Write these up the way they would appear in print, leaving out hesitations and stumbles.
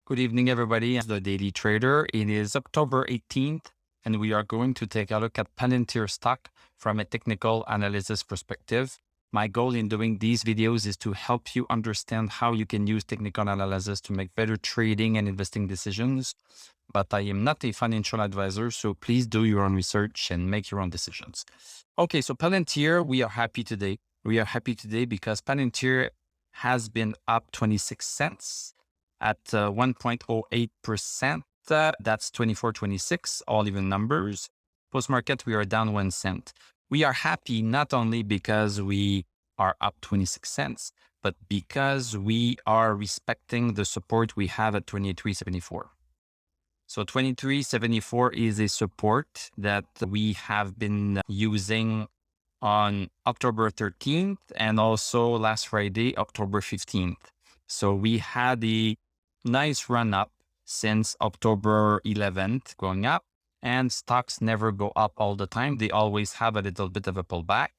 Good evening, everybody. It's the Daily Trader. It is October 18th, and we are going to take a look at Palantir stock from a technical analysis perspective. My goal in doing these videos is to help you understand how you can use technical analysis to make better trading and investing decisions. But I am not a financial advisor, so please do your own research and make your own decisions. Okay, so Palantir, we are happy today. We are happy today because Palantir has been up 26 cents at 1.08%. That's 24.26, all even numbers. Post-market, we are down 1 cent. We are happy not only because we are up 26 cents, but because we are respecting the support we have at 23.74. So 23.74 is a support that we have been using on October 13th and also last Friday, October 15th. So we had a nice run up since October 11th going up, and stocks never go up all the time. They always have a little bit of a pullback,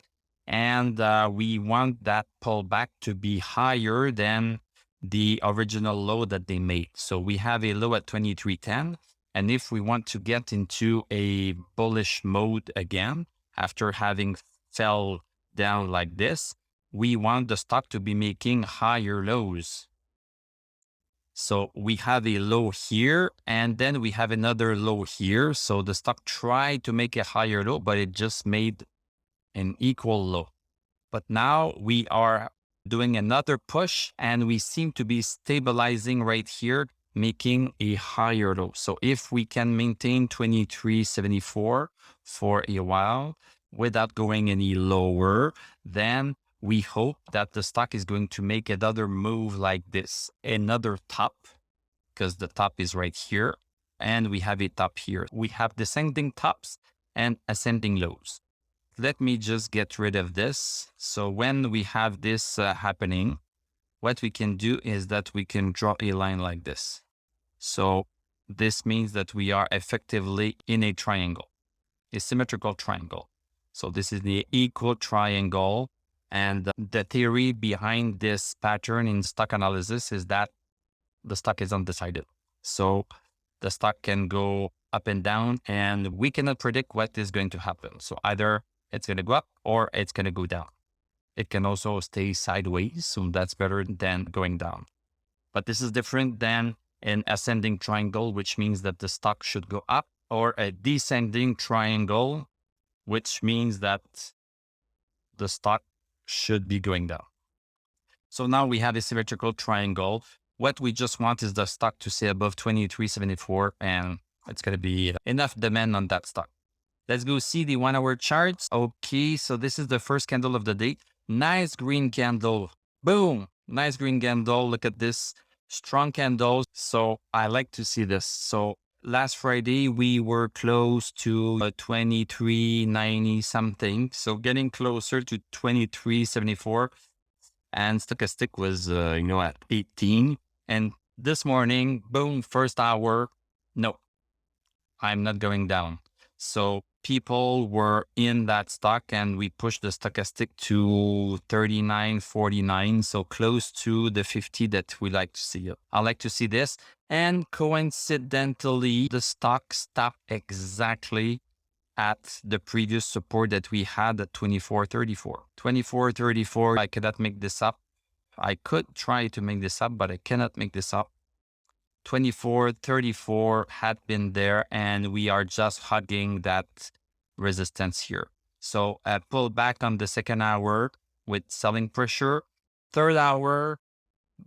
and we want that pullback to be higher than the original low that they made. So we have a low at 23.10, and if we want to get into a bullish mode again after having fell down like this, we want the stock to be making higher lows. So we have a low here, and then we have another low here. So the stock tried to make a higher low, but it just made an equal low. But now we are doing another push, and we seem to be stabilizing right here, making a higher low. So if we can maintain 23.74 for a while without going any lower, then we hope that the stock is going to make another move like this, another top, because the top is right here, and we have a top here. We have descending tops and ascending lows. Let me just get rid of this. So when we have this happening, what we can do is that we can draw a line like this. So this means that we are effectively in a triangle, a symmetrical triangle. So this is the equal triangle. And the theory behind this pattern in stock analysis is that the stock is undecided. So the stock can go up and down, and we cannot predict what is going to happen. So either it's going to go up or it's going to go down. It can also stay sideways, so that's better than going down. But this is different than an ascending triangle, which means that the stock should go up, or a descending triangle, which means that the stock should be going down. So now we have a symmetrical triangle. What we just want is the stock to stay above 23.74, and it's going to be enough demand on that stock. Let's go see the 1 hour charts. Okay, so this is the first candle of the day. Nice green candle. Boom. Nice green candle. Look at this strong candle. So I like to see this. So last Friday, we were close to 23.90 something. So getting closer to 23.74, and stochastic was, at 18. And this morning, boom, first hour, no, I'm not going down. So people were in that stock, and we pushed the stochastic to 39.49, so close to the 50 that we like to see. I like to see this. And coincidentally, the stock stopped exactly at the previous support that we had at 24.34. 24.34, I cannot make this up. I could try to make this up, but I cannot make this up. 24.34 had been there, and we are just hugging that resistance here. So I pull back on the second hour with selling pressure. Third hour,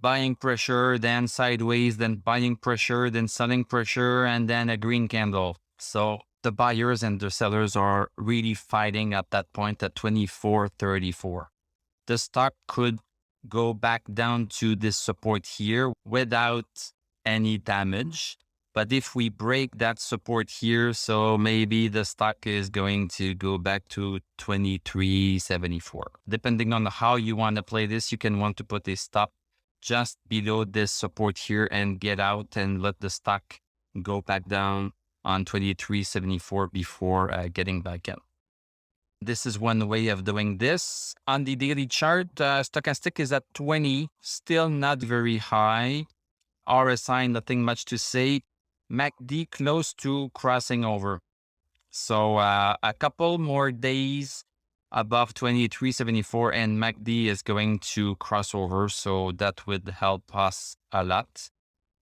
buying pressure, then sideways, then buying pressure, then selling pressure, and then a green candle. So the buyers and the sellers are really fighting at that point at 24.34. The stock could go back down to this support here without any damage. But if we break that support here, so maybe the stock is going to go back to 23.74. Depending on how you want to play this, you can want to put a stop just below this support here and get out and let the stock go back down on 23.74 before getting back in. This is one way of doing this. On the daily chart, stochastic is at 20, still not very high. RSI, nothing much to say. MACD close to crossing over. So a couple more days above 2374 and MACD is going to cross over. So that would help us a lot.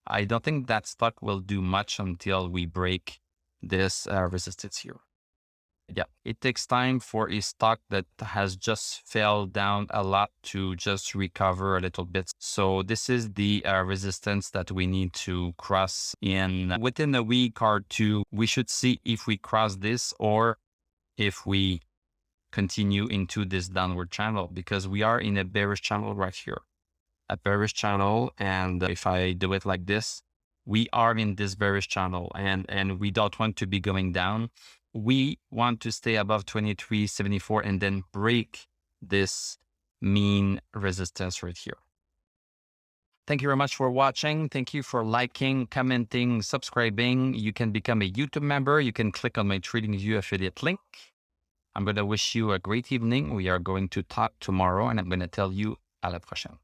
I don't think that stock will do much until we break this resistance here. Yeah, it takes time for a stock that has just fell down a lot to just recover a little bit. So this is the resistance that we need to cross in within a week or two. We should see if we cross this or if we continue into this downward channel, because we are in a bearish channel right here. A bearish channel, and if I do it like this, we are in this bearish channel and we don't want to be going down. We want to stay above 2374 and then break this mean resistance right here. Thank you very much for watching. Thank you for liking, commenting, subscribing. You can become a YouTube member. You can click on my TradingView affiliate link. I'm going to wish you a great evening. We are going to talk tomorrow and I'm going to tell you à la prochaine.